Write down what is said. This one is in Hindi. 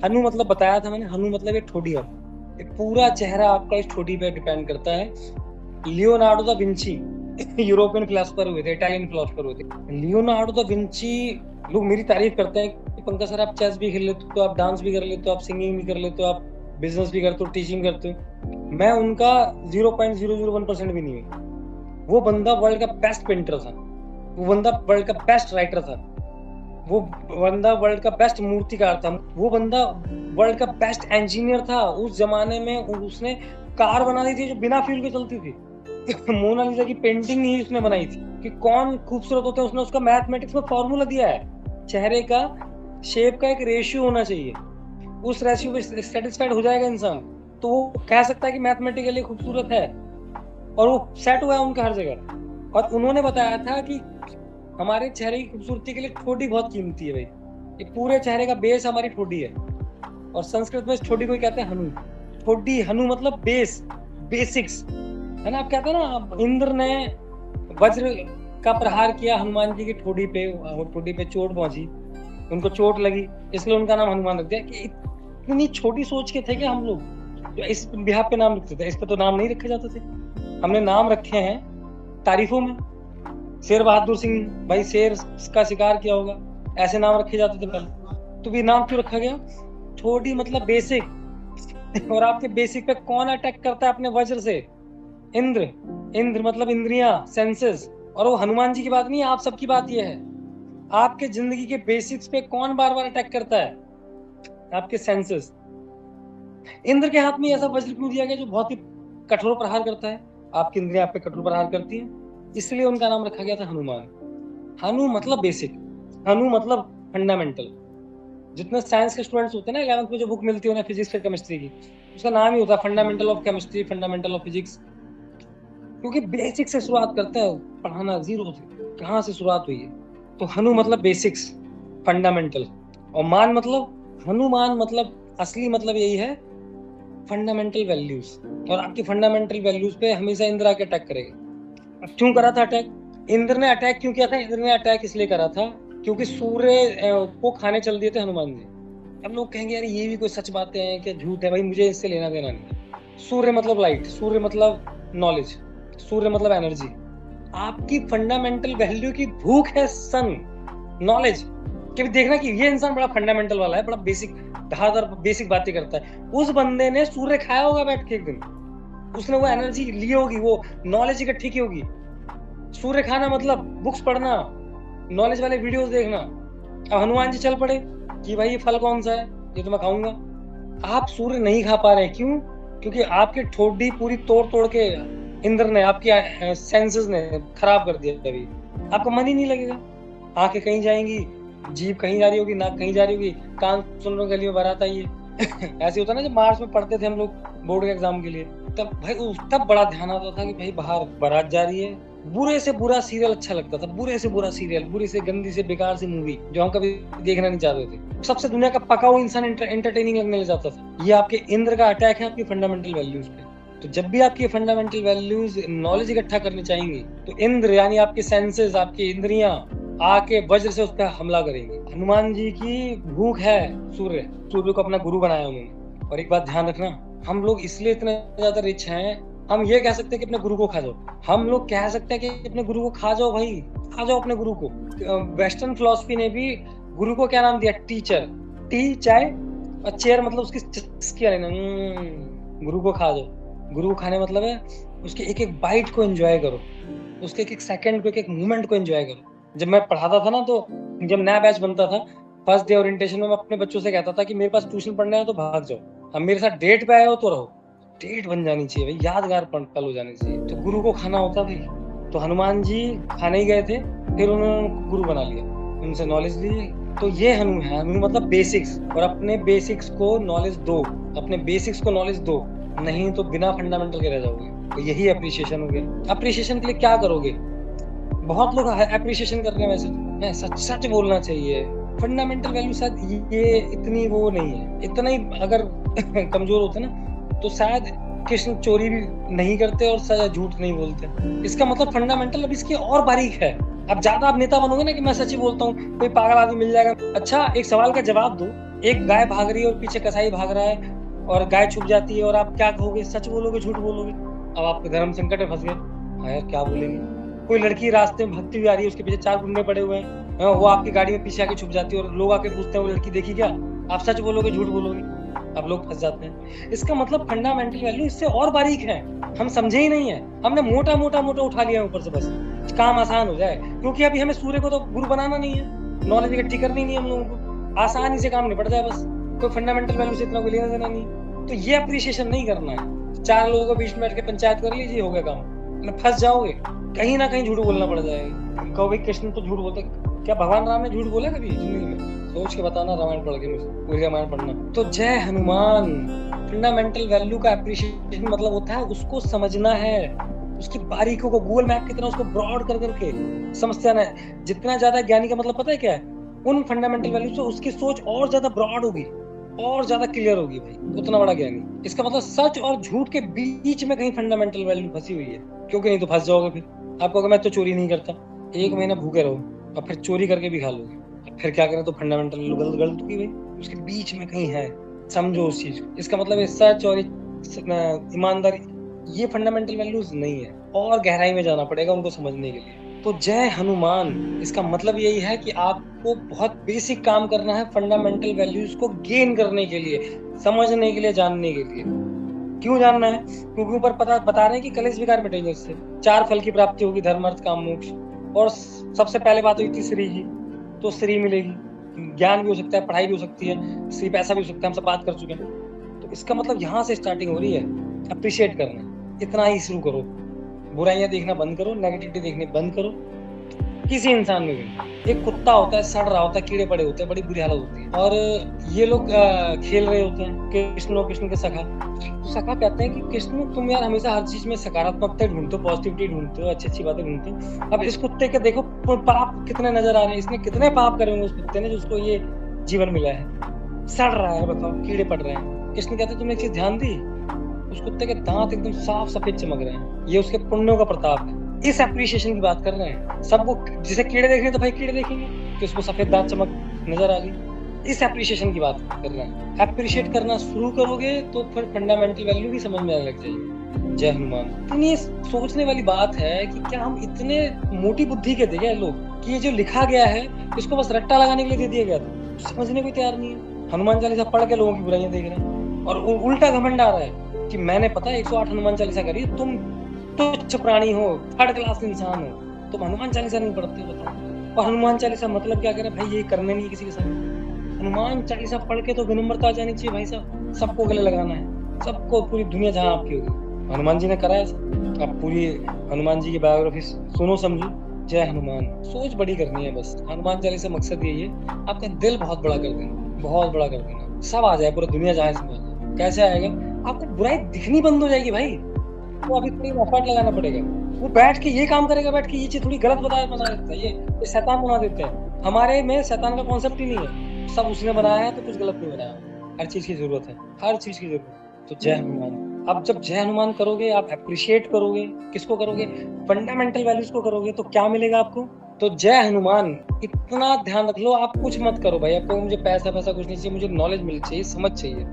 हनु मतलब बताया था मैंने, हनु मतलब एक ठोडी है, एक पूरा चेहरा आपका इस ठोडी पे डिपेंड करता है। Leonardo da Vinci European philosopher हुए थे, इटालियन फिलोसोफर हुए थे। लियोनार्डो दा विंची, लोग मेरी तारीफ करते हैं कि पंकज सर आप चेस भी खेल लेते हो, आप डांस भी कर लेते हो, आप सिंगिंग भी कर लेते हो, आप बिजनेस भी करते हो, टीचिंग करते हो। मैं उनका 0.001% भी नहीं हूँ। वो बंदा वर्ल्ड का बेस्ट पेंटर था, वो बंदा वर्ल्ड का बेस्ट राइटर था, वो बंदा वर्ल्ड का बेस्ट मूर्तिकार था, वो बंदा वर्ल्ड का बेस्ट इंजीनियर था। उस जमाने में उसने कार बना दी थी जो बिना फ्यूल के चलती थी। मोनालिसा की पेंटिंग ही उसने बनाई थी कि कौन खूबसूरत होता है, उसने उसका मैथमेटिक्स में फॉर्मूला दिया है। चेहरे का शेप का एक रेशियो होना चाहिए, उस रेशियो पे सेटिस्फाइड हो जाएगा इंसान, तो वो कह सकता है कि मैथमेटिकली खूबसूरत है, और वो सेट हुआ है उनका हर जगह। और उन्होंने बताया था कि हमारे चेहरे की खूबसूरती के लिए ठोडी बहुत कीमती है भाई, ये पूरे चेहरे का बेस हमारी ठोडी है। और संस्कृत में इस ठोडी को कहते हैं हनु। ठोडी, हनु मतलब बेस, बेसिक्स, है ना। आप कहते हैं ना, इंद्र ने वज्र का प्रहार किया हनुमान जी की ठोडी पे, ठोडी पे चोट पहुंची, उनको चोट लगी, इसलिए उनका नाम हनुमान रख दिया। कि इतनी छोटी सोच के थे कि हम लोग जो इस बिहार पे नाम रखते थे, इस पे तो नाम नहीं रखे जाते थे। हमने नाम रखे हैं तारीफों में। शेर बहादुर सिंह, भाई शेर का शिकार किया होगा, ऐसे नाम रखे जाते थे पहले। तो भी नाम क्यों रखा गया? ठोडी मतलब बेसिक। और आपके बेसिक पे कौन अटैक करता है अपने वज्र से? इंद्र। इंद्र मतलब इंद्रियां, सेंसेस। और वो हनुमान जी की बात नहीं है, आप सबकी बात ये है। आपके जिंदगी के बेसिक्स पे कौन बार बार अटैक करता है? आपके सेंसेस। इंद्र के हाथ में ऐसा वज्र क्यों दिया गया जो बहुत ही कठोर प्रहार करता है? आपकी इंद्रियां आप पे कठोर प्रहार करती हैं, इसलिए उनका नाम रखा गया था हनुमान। हनु मतलब बेसिक, हनु मतलब फंडामेंटल। जितने साइंस के स्टूडेंट्स होते हैं ना 11th में, जो बुक मिलती है उन्हें फिजिक्स और केमिस्ट्री की, उसका नाम ही होता है fundamental of chemistry, fundamental of physics. क्योंकि बेसिक से शुरुआत करते हैं पढ़ाना, जीरो से कहाँ से शुरुआत हुई है। तो हनु मतलब बेसिक्स, फंडामेंटल। और मान मतलब, हनुमान मतलब असली मतलब यही है, फंडामेंटल वैल्यूज। और आपकी फंडामेंटल वैल्यूज पे हमेशा इंद्र आके अटैक करेगा। क्यों करा था अटैक? इंद्र ने अटैक क्यों किया था? इंद्र ने अटैक इसलिए करा था क्योंकि सूर्य को खाने चल दिए थे हनुमान जी। अब लोग कहेंगे यार ये भी कोई सच बातें हैं क्या, झूठ है? भाई मुझे इससे लेना देना नहीं। सूर्य मतलब लाइट, सूर्य मतलब नॉलेज, सूर्य मतलब एनर्जी। आपकी फंडामेंटल वैल्यू की भूख है सन, नॉलेज। कि देखना कि ये इंसान बड़ा फंडामेंटल वाला है, बड़ा बेसिक धारदार बेसिक बातें करता है। उस बंदे ने सूर्य खाया होगा बैठ के एक दिन, उसने वो एनर्जी ली होगी, वो नॉलेज इकट्ठी की होगी। सूर्य खाना मतलब बुक्स पढ़ना, नॉलेज वाले वीडियोस देखना। अब हनुमान जी चल पड़े कि भाई ये फल कौन सा है, ये तो मैं खाऊंगा। आप सूर्य नहीं खा पा रहे, क्यों? क्योंकि आपकी ठोडी पूरी तोड़ तोड़ के इंद्र ने, आपकी सेंसेस ने खराब कर दिया। अभी आपका मन ही नहीं लगेगा, आंखें कहीं जाएंगी, जीभ कहीं जा रही होगी, नाक कहीं जा रही होगी, कान सुन रहे, गली में बारात आई है। ऐसे होता ना, जब मार्च में पढ़ते थे हम लोग बोर्ड के एग्जाम के लिए, तब भाई तब बड़ा ध्यान आता था कि भाई बाहर बारात जा रही है। बुरे से बुरा सीरियल अच्छा लगता था, बुरे से बुरा सीरियल, बुरी से गंदी से बेकार सी मूवी जो हम कभी देखना नहीं चाहते थे। सबसे दुनिया का पका हुआ इंसान एंटरटेनिंग लगने लग जाता था। ये आपके इंद्र का अटैक है आपकी फंडामेंटल वैल्यूज पे। तो जब भी आपकी फंडामेंटल वैल्यूज नॉलेज इकट्ठा करनी चाहेंगी, तो इंद्र यानी आपके सेंसेस, आपकी इंद्रियां आके वज्र से उस पर हमला करेंगे। हनुमान जी की भूख है सूर्य, सूर्य को अपना गुरु बनाया उन्होंने। और एक बात ध्यान रखना, हम लोग इसलिए इतने ज्यादा रिच हैं, हम ये कह सकते हैं कि अपने गुरु को खा जाओ। हम लोग कह सकते हैं कि अपने गुरु को खा जाओ, भाई खा जाओ अपने गुरु को। वेस्टर्न फिलोसफी ने भी गुरु को क्या नाम दिया? टीचर। टी चाय और चेयर मतलब उसकी चस्कियां लेना। गुरु को खा जाओ। गुरु को खाने मतलब है उसके एक एक बाइट को एंजॉय करो, उसके एक एक सेकंड को, एक एक मोमेंट को एंजॉय करो। जब मैं पढ़ाता था ना, तो जब नया बैच बनता था, फर्स्ट डे ओरिएंटेशन में मैं अपने बच्चों से कहता था कि मेरे पास ट्यूशन पढ़ने है तो भाग जाओ, अब मेरे साथ डेट पे आए हो तो रहो। डेट बन जानी चाहिए भाई, यादगार पल हो जानी चाहिए। तो गुरु को खाना होता भाई। तो हनुमान जी खाने ही गए थे, फिर उन्होंने गुरु बना लिया, उनसे नॉलेज ली। तो ये हनु है। हनु मतलब बेसिक्स, और अपने बेसिक्स को नॉलेज दो, अपने बेसिक्स को नॉलेज दो, नहीं तो बिना फंडामेंटल के रह जाओगे। तो यही अप्रिसिएशन हो गया। अप्रिसिएशन के लिए क्या करोगे? बहुत लोग अप्रिसिएशन कर रहे हैं, वैसे मैं सच सच बोलना चाहिए, फंडामेंटल वैल्यू शायद ये इतनी वो नहीं है। इतना ही अगर कमजोर होते ना, तो शायद कृष्ण चोरी भी नहीं करते और शायद झूठ नहीं बोलते। इसका मतलब फंडामेंटल अब इसकी और बारीक है। अब ज्यादा आप नेता बनोगे ना कि मैं सच ही बोलता हूँ, कोई पागल आदमी मिल जाएगा। अच्छा, एक सवाल का जवाब दो, एक गाय भाग रही है और पीछे कसाई भाग रहा है और गाय छुप जाती है, और आप क्या कहोगे? सच बोलोगे, झूठ बोलोगे? अब आप धर्म संकट में फंस गए। हाँ यार, क्या बोलेंगे? कोई लड़की रास्ते में भगती हुई आ रही है, उसके पीछे 4 गुंडे पड़े हुए हैं, वो आपकी गाड़ी में पीछे आके छुप जाती है और लोग आके पूछते हैं वो लड़की देखी क्या? आप सच बोलोगे, झूठ बोलोगे? अब लोग फंस जाते हैं। इसका मतलब फंडामेंटल वैल्यू इससे और बारीक है, हम समझे ही नहीं है। हमने मोटा मोटा मोटा उठा लिया ऊपर से, बस काम आसान हो जाए, क्योंकि अभी हमें सूर्य को तो गुरु बनाना नहीं है, नॉलेज इकट्ठी करनी नहीं है हम लोगों को, आसानी से काम निपट जाए बस, कोई फंडामेंटल वैल्यू से इतना कोई लेना देना नहीं। तो ये अप्रिशिएशन नहीं करना है। 4 लोगों के बीच में बैठ के पंचायत कर लीजिए, हो गया काम। फंस जाओगे, कहीं ना कहीं झूठ बोलना पड़ जाएगा। कहो भाई कृष्ण तो झूठ बोलते, क्या भगवान राम ने झूठ बोला कभी जिंदगी में? सोच के बताना, रामायण पढ़ के, मुझे पूरी रामायण पढ़ना। तो जय हनुमान। फंडामेंटल वैल्यू का एप्रिशिएशन मतलब होता है उसको समझना है, उसकी बारीकियों को गूगल मैप की तरह उसको ब्रॉड कर करके समझते आना है। जितना ज्यादा ज्ञानी का मतलब पता है क्या है? उन फंडामेंटल वैल्यू से उसकी सोच और ज्यादा ब्रॉड होगी, और ज्यादा क्लियर होगी भाई, उतना बड़ा ज्ञानी। इसका मतलब सच और झूठ के बीच में कहीं फंडामेंटल वैल्यू फंसी हुई है, क्योंकि नहीं तो फंस जाओगे। फिर आप कहोगे मैं तो चोरी नहीं करता, 1 महीना भूखे रहो और फिर चोरी करके भी खा लोगे, फिर क्या करें? तो फंडामेंटल वैल्यू गलत गलत होगी भाई, उसके बीच में कहीं है, समझो उस चीज को। इसका मतलब है सच और ईमानदारी, ये फंडामेंटल वैल्यूज नहीं है, और गहराई में जाना पड़ेगा उनको समझने के लिए। तो जय हनुमान, इसका मतलब यही है कि आपको बहुत बेसिक काम करना है फंडामेंटल वैल्यूज को गेन करने के लिए, समझने के लिए, जानने के लिए। क्यों जानना है? क्योंकि ऊपर बता रहे हैं कि कलेश विकार मिटेंगे इससे, 4 फल की प्राप्ति होगी, धर्म अर्थ काम मोक्ष। और सबसे पहले बात हुई थी श्री की, तो श्री मिलेगी, ज्ञान भी हो सकता है, पढ़ाई भी हो सकती है, श्री पैसा भी हो सकता है, हम सब बात कर चुके हैं। तो इसका मतलब यहाँ से स्टार्टिंग हो रही है, अप्रिशिएट करना, इतना ही शुरू करो। बुराइयां देखना बंद करो, नेगेटिविटी देखनी बंद करो। किसी इंसान में भी एक कुत्ता होता है, सड़ रहा होता है, कीड़े पड़े होते हैं, बड़ी बुरी हालत होती है, और ये लोग खेल रहे होते हैं, कृष्ण और कृष्ण के सखा। तो सखा कहते हैं कि कृष्ण तुम यार हमेशा हर चीज में सकारात्मकता ढूंढते हो, पॉजिटिविटी ढूंढते हो, अच्छी अच्छी बातें ढूंढते हो। अब इस कुत्ते के देखो पाप कितने नजर आ रहे हैं, इसने कितने पाप करे होंगे उस कुत्ते ने, जिसको ये जीवन मिला है। सड़ रहा है, बताओ, कीड़े पड़ रहे हैं। कृष्ण कहते तुमने एक चीज ध्यान दी, उस कुत्ते के दांत एकदम साफ सफेद चमक रहे हैं, ये उसके पुण्यों का प्रताप है। इस एप्रिशिएशन की बात कर रहे हैं। सबको जिसे कीड़े देख रहे हैं तो भाई कीड़े देखेंगे कि उसको सफेद दांत चमक नजर आ गई। इस एप्रिशिएशन की बात कर रहे हैं। एप्रिशिएट करना शुरू करोगे तो फिर फंडामेंटल वैल्यू भी समझ में आने लग जाएगी। जय हनुमान। इतनी सोचने वाली बात है कि क्या हम इतने मोटी बुद्धि के थे क्या लोग, कि ये जो लिखा गया है इसको बस रट्टा लगाने के लिए दे दिया गया था, समझने को तैयार नहीं है। हनुमान चालीसा पढ़ के लोगों की बुराइयां देख रहे हैं, और उल्टा घमंड आ रहा है कि मैंने पता 108 हनुमान चालीसा करी, तुम तुच्छ प्राणी हो, 3rd क्लास इंसान हो, तुम हनुमान चालीसा नहीं पढ़ते, बताओ। और हनुमान चालीसा मतलब क्या करे भाई? ये करने नहीं किसी के साथ। हनुमान चालीसा पढ़ के तो विनम्रता आ जानी चाहिए भाई साहब, सबको गले लगाना है, सबको, पूरी दुनिया जहां आपकी होगी। हनुमान जी ने करा ऐसा, आप पूरी हनुमान जी की बायोग्राफी सुनो, समझो। जय हनुमान। सोच बड़ी करनी है बस, हनुमान चालीसा मकसद यही है, आपका दिल बहुत बड़ा कर देना, बहुत बड़ा कर देना, सब आ जाए, पूरा दुनिया जहां इसमें आ जाए। कैसे आएगा? आपको बुराई दिखनी बंद हो जाएगी भाई। तो अभी थोड़ी एफर्ट लगाना पड़ेगा। वो बैठ के ये काम करेगा, बैठ के ये चीज थोड़ी गलत बना देता है, ये शैतान बना देते हैं। हमारे में शैतान का कॉन्सेप्ट ही नहीं है, सब उसने बनाया है, तो कुछ गलत नहीं बनाया। हर चीज की जरूरत है, हर चीज की जरूरत। तो जय हनुमान। अब जब जय हनुमान करोगे, आप अप्रिशिएट करोगे, किसको करोगे? फंडामेंटल वैल्यूज को करोगे, तो क्या मिलेगा आपको? तो जय हनुमान। इतना ध्यान रख लो, आप कुछ मत करो भाई, आपको मुझे पैसा कुछ नहीं चाहिए, मुझे नॉलेज मिल चाहिए, समझ चाहिए।